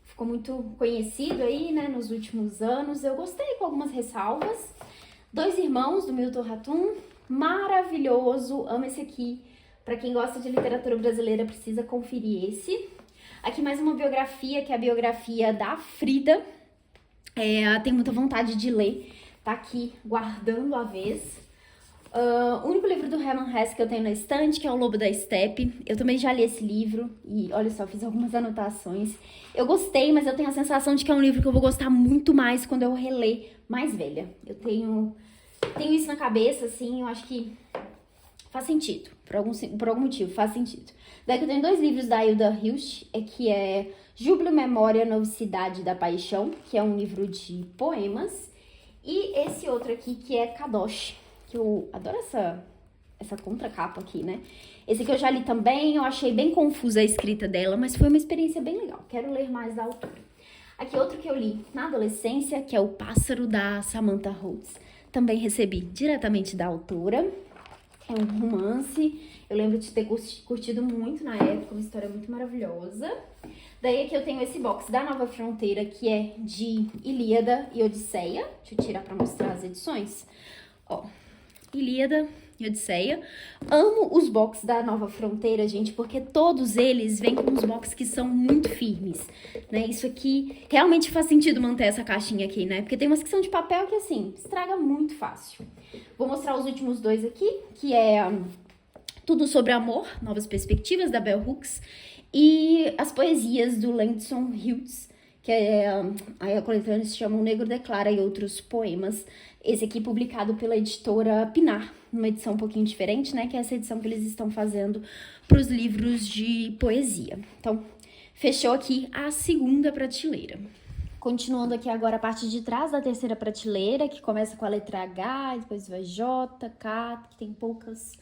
ficou muito conhecido aí, né, nos últimos anos. Eu gostei com algumas ressalvas. Dois Irmãos, do Milton Ratum, maravilhoso, amo esse aqui. Pra quem gosta de literatura brasileira, precisa conferir esse. Aqui mais uma biografia, que é a biografia da Frida. Tenho muita vontade de ler, tá aqui guardando a vez. O único livro do Hermann Hesse que eu tenho na estante, que é O Lobo da Estepe. Eu também já li esse livro e, olha só, fiz algumas anotações. Eu gostei, mas eu tenho a sensação de que é um livro que eu vou gostar muito mais quando eu reler mais velha. Eu tenho isso na cabeça, assim, eu acho que faz sentido. Por algum motivo, faz sentido. Daí eu tenho dois livros da Hilda Hilst, que é Júbilo, Memória, Novicidade da Paixão, que é um livro de poemas. E esse outro aqui, que é Kadosh, que eu adoro essa contracapa aqui, né? Esse aqui eu já li também, eu achei bem confusa a escrita dela, mas foi uma experiência bem legal. Quero ler mais da autora. Aqui outro que eu li na adolescência, que é O Pássaro, da Samantha Holtz. Também recebi diretamente da autora. É um romance, eu lembro de ter curtido muito na época, uma história muito maravilhosa. Daí aqui eu tenho esse box da Nova Fronteira, que é de Ilíada e Odisseia. Deixa eu tirar pra mostrar as edições. Ó, Ilíada e Odisseia. Amo os box da Nova Fronteira, gente, porque todos eles vêm com uns box que são muito firmes, né? Isso aqui realmente faz sentido manter essa caixinha aqui, né? Porque tem umas que são de papel que, assim, estraga muito fácil. Vou mostrar os últimos dois aqui, que é Tudo sobre Amor, Novas Perspectivas, da Bell Hooks, e as poesias do Langston Hughes, que a coletânea se chama O Negro Declara e Outros Poemas. Esse aqui publicado pela editora Pinar, uma edição um pouquinho diferente, né? Que é essa edição que eles estão fazendo para os livros de poesia. Então, fechou aqui a segunda prateleira. Continuando aqui agora a parte de trás da terceira prateleira, que começa com a letra H, depois vai J, K, que tem poucas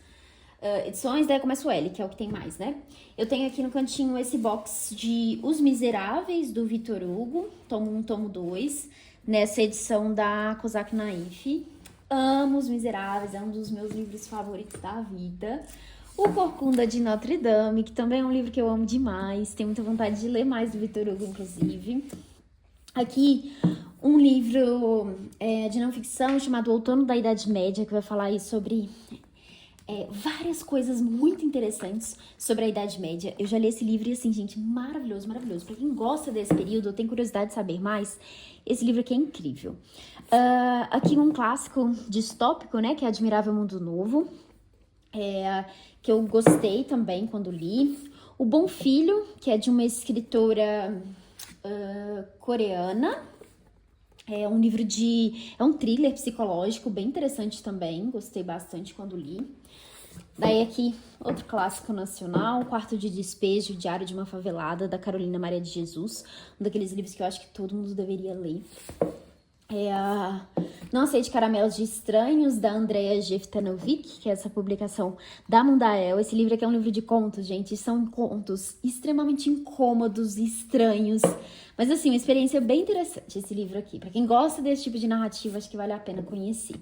edições, daí começa o L, que é o que tem mais, né? Eu tenho aqui no cantinho esse box de Os Miseráveis, do Victor Hugo, tomo 1, tomo 2, nessa edição da Cosac Naif. Amo Os Miseráveis, é um dos meus livros favoritos da vida. O Corcunda de Notre Dame, que também é um livro que eu amo demais, tenho muita vontade de ler mais do Victor Hugo, inclusive. Aqui, um livro de não ficção chamado Outono da Idade Média, que vai falar aí sobre várias coisas muito interessantes sobre a Idade Média. Eu já li esse livro e, assim, gente, maravilhoso, maravilhoso. Pra quem gosta desse período, tem curiosidade de saber mais, esse livro aqui é incrível. Aqui um clássico distópico, né, que é Admirável Mundo Novo, que eu gostei também quando li. O Bom Filho, que é de uma escritora coreana. É um livro é um thriller psicológico bem interessante também, gostei bastante quando li. Daí aqui, outro clássico nacional, Quarto de Despejo, Diário de uma Favelada, da Carolina Maria de Jesus. Um daqueles livros que eu acho que todo mundo deveria ler. Não Aceite Caramelos de Estranhos, da Andrea Jeftanovic, que é essa publicação da Mundael. Esse livro aqui é um livro de contos, gente. São contos extremamente incômodos, estranhos. Mas, assim, uma experiência bem interessante esse livro aqui. Pra quem gosta desse tipo de narrativa, acho que vale a pena conhecer.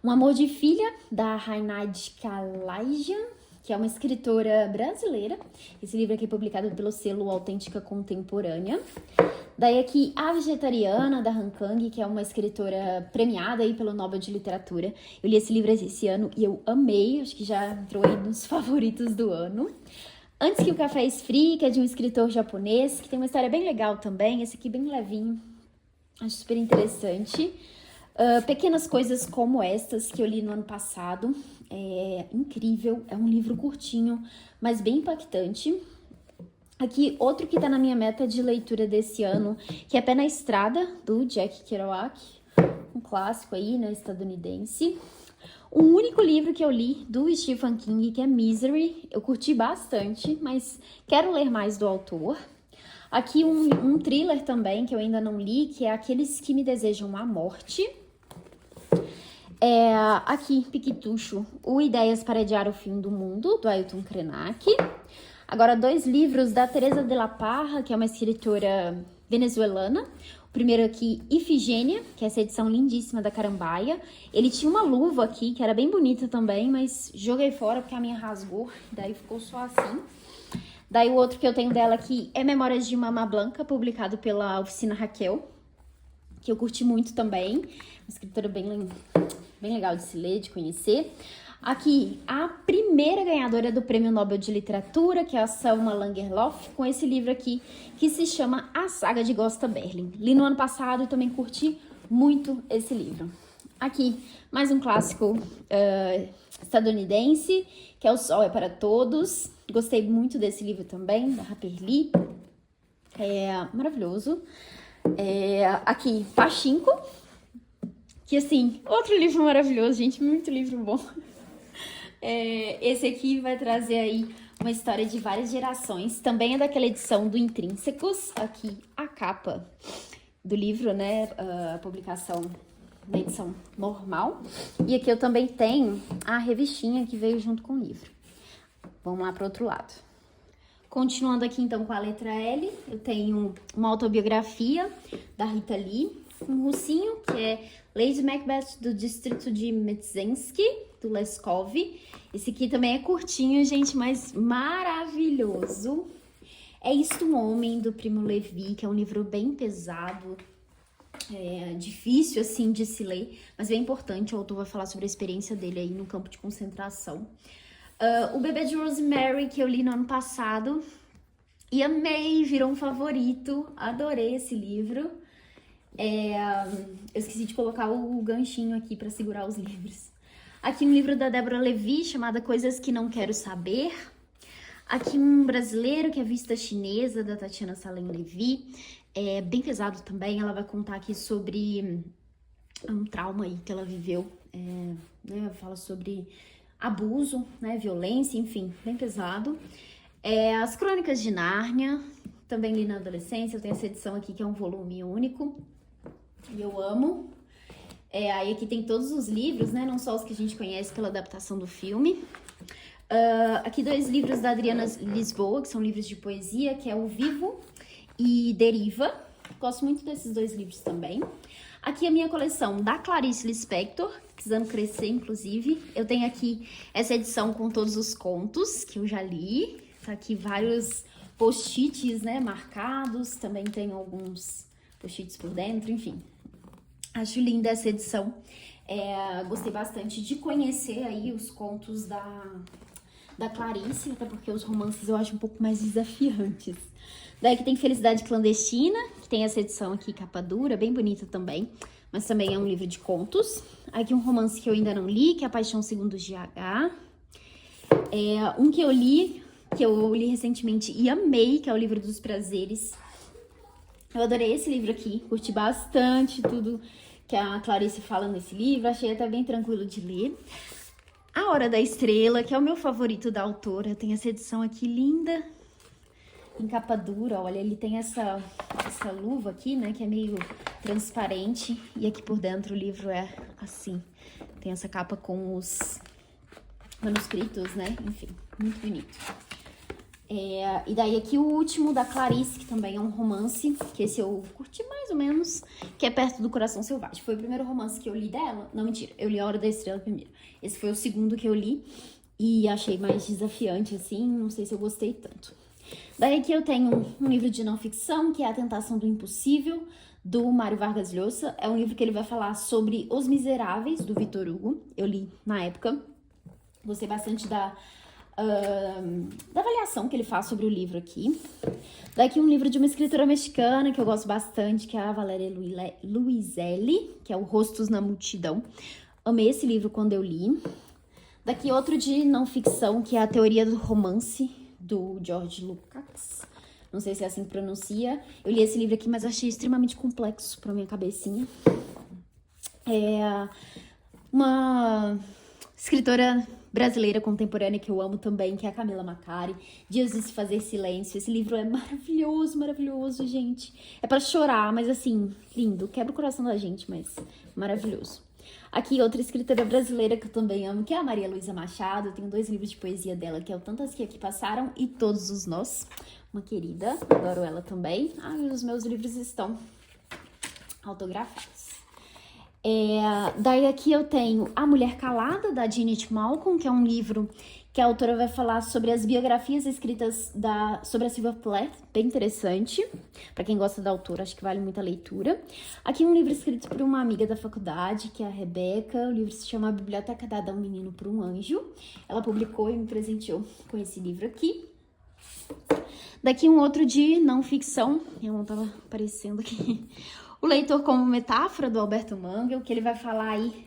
Um Amor de Filha, da Rainad Kalajian, que é uma escritora brasileira. Esse livro aqui é publicado pelo selo Autêntica Contemporânea. Daí aqui, A Vegetariana, da Han Kang, que é uma escritora premiada aí pelo Nobel de Literatura. Eu li esse livro esse ano e eu amei, acho que já entrou aí nos favoritos do ano. Antes que o Café Esfrie, que é de um escritor japonês, que tem uma história bem legal também, esse aqui bem levinho, acho super interessante. Pequenas Coisas Como Estas, que eu li no ano passado, é incrível, é um livro curtinho, mas bem impactante. Aqui, outro que tá na minha meta de leitura desse ano, que é Pé na Estrada, do Jack Kerouac, um clássico aí, né, estadunidense. Um único livro que eu li do Stephen King, que é Misery, eu curti bastante, mas quero ler mais do autor. Aqui um thriller também, que eu ainda não li, que é Aqueles que Me Desejam a Morte. Aqui, Piquitucho, o Ideias para Adiar o Fim do Mundo, do Ailton Krenak. Agora, 2 livros da Teresa de la Parra, que é uma escritora venezuelana. O primeiro aqui, Ifigênia, que é essa edição lindíssima da Carambaia. Ele tinha uma luva aqui, que era bem bonita também, mas joguei fora porque a minha rasgou, daí ficou só assim. Daí o outro que eu tenho dela aqui é Memórias de Mama Blanca, publicado pela Oficina Raquel, que eu curti muito também. Uma escritora bem legal de se ler, de conhecer. Aqui, a primeira ganhadora do Prêmio Nobel de Literatura, que é a Selma Lagerlöf, com esse livro aqui, que se chama A Saga de Gösta Berling. Li no ano passado e também curti muito esse livro. Aqui, mais um clássico estadunidense, que é O Sol é para Todos. Gostei muito desse livro também, da Harper Lee. É maravilhoso. Aqui, Pachinko, que assim, outro livro maravilhoso, gente, muito livro bom. Esse aqui vai trazer aí uma história de várias gerações. Também é daquela edição do Intrínsecos. Aqui a capa do livro, né? A publicação da edição normal. E aqui eu também tenho a revistinha que veio junto com o livro. Vamos lá para o outro lado. Continuando aqui então com a letra L, eu tenho uma autobiografia da Rita Lee, um russinho, que é Lady Macbeth do distrito de Medzensky, do Leskov. Esse aqui também é curtinho, gente, mas maravilhoso. É Isto um Homem, do Primo Levi, que é um livro bem pesado, difícil, assim, de se ler, mas bem importante. O autor vai falar sobre a experiência dele aí no campo de concentração. O Bebê de Rosemary, que eu li no ano passado e amei, virou um favorito, adorei esse livro. Eu esqueci de colocar o ganchinho aqui para segurar os livros. Aqui um livro da Débora Levi, chamada Coisas que Não Quero Saber. Aqui um brasileiro, que é Vista Chinesa, da Tatiana Salem Levi. É bem pesado também, ela vai contar aqui sobre um trauma aí que ela viveu. Fala sobre abuso, né, violência, enfim, bem pesado. As Crônicas de Nárnia, também li na adolescência, eu tenho essa edição aqui que é um volume único, e eu amo. Aí aqui tem todos os livros, né, não só os que a gente conhece pela adaptação do filme. Aqui 2 livros da Adriana Lisboa, que são livros de poesia, que é O Vivo e Deriva. Gosto muito desses 2 livros também. Aqui a minha coleção da Clarice Lispector, precisando crescer, inclusive. Eu tenho aqui essa edição com todos os contos que eu já li. Tá aqui vários post-its, né, marcados. Também tem alguns post-its por dentro, enfim. Acho linda essa edição. Gostei bastante de conhecer aí os contos da Clarice, até porque os romances eu acho um pouco mais desafiantes. Daí que tem Felicidade Clandestina, que tem essa edição aqui, capa dura, bem bonita também, mas também é um livro de contos. Aqui um romance que eu ainda não li, que é A Paixão Segundo GH. Um que eu li recentemente e amei, que é o Livro dos Prazeres. Eu adorei esse livro aqui, curti bastante tudo que a Clarice fala nesse livro, achei até bem tranquilo de ler. A Hora da Estrela, que é o meu favorito da autora, tem essa edição aqui linda, em capa dura, olha, ele tem essa luva aqui, né, que é meio transparente, e aqui por dentro o livro é assim, tem essa capa com os manuscritos, né, enfim, muito bonito. E daí aqui o último da Clarice, que também é um romance, que esse eu curti mais ou menos, que é Perto do Coração Selvagem. Foi o primeiro romance que eu li dela. Não, mentira, eu li A Hora da Estrela primeiro. Esse foi o segundo que eu li e achei mais desafiante, assim, não sei se eu gostei tanto. Daí aqui eu tenho um livro de não ficção, que é A Tentação do Impossível, do Mário Vargas Llosa. É um livro que ele vai falar sobre Os Miseráveis, do Victor Hugo. Eu li na época, gostei bastante da avaliação que ele faz sobre o livro aqui. Daqui um livro de uma escritora mexicana que eu gosto bastante, que é a Valéria Luiselli, que é o Rostos na Multidão. Amei esse livro quando eu li. Daqui outro de não ficção, que é A Teoria do Romance, do George Lukács. Não sei se é assim que pronuncia. Eu li esse livro aqui, mas achei extremamente complexo pra minha cabecinha. Uma escritora brasileira contemporânea que eu amo também, que é a Camila Macari, Dias de Se Fazer Silêncio. Esse livro é maravilhoso, maravilhoso, gente. É pra chorar, mas assim, lindo. Quebra o coração da gente, mas maravilhoso. Aqui, outra escritora brasileira que eu também amo, que é a Maria Luísa Machado. Eu tenho 2 livros de poesia dela, que é o Tantas Que Aqui Passaram e Todos os Nós. Uma querida, adoro ela também. E os meus livros estão autografados. Daí aqui eu tenho A Mulher Calada, da Janet Malcolm, que é um livro que a autora vai falar sobre as biografias escritas sobre a Sylvia Plath, bem interessante. Para quem gosta da autora, acho que vale muita leitura. Aqui um livro escrito por uma amiga da faculdade, que é a Rebeca. O livro se chama A Biblioteca Dada a um Menino por um Anjo. Ela publicou e me presenteou com esse livro aqui. Daqui um outro de não ficção, eu não estava aparecendo aqui. O Leitor como Metáfora, do Alberto Mangel, que ele vai falar aí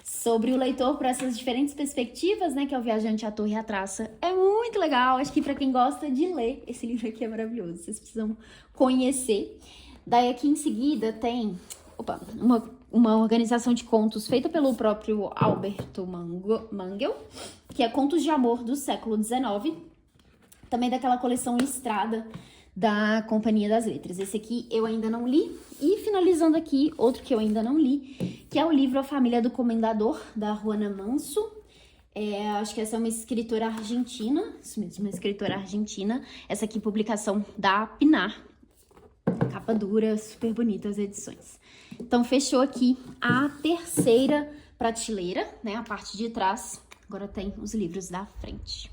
sobre o leitor por essas diferentes perspectivas, né? Que é o Viajante, a Torre e a Traça. É muito legal, acho que para quem gosta de ler, esse livro aqui é maravilhoso, vocês precisam conhecer. Daí aqui em seguida tem uma organização de contos feita pelo próprio Alberto Mangel, que é Contos de Amor do século XIX, também daquela coleção Listrada, da Companhia das Letras. Esse aqui eu ainda não li. E finalizando aqui, outro que eu ainda não li, que é o livro A Família do Comendador, da Juana Manso. Acho que essa é uma escritora argentina. Isso mesmo, uma escritora argentina. Essa aqui, publicação da Pinar. Capa dura, super bonita as edições. Então, fechou aqui a terceira prateleira, né? A parte de trás. Agora tem os livros da frente.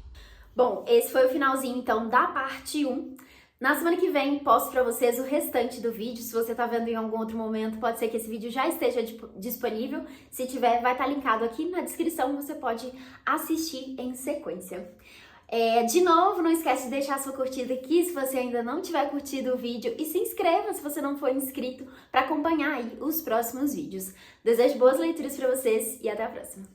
Bom, esse foi o finalzinho, então, da parte 1. Na semana que vem, posto pra vocês o restante do vídeo. Se você tá vendo em algum outro momento, pode ser que esse vídeo já esteja disponível. Se tiver, vai estar linkado aqui na descrição, você pode assistir em sequência. De novo, não esquece de deixar sua curtida aqui se você ainda não tiver curtido o vídeo e se inscreva se você não for inscrito para acompanhar aí os próximos vídeos. Desejo boas leituras pra vocês e até a próxima!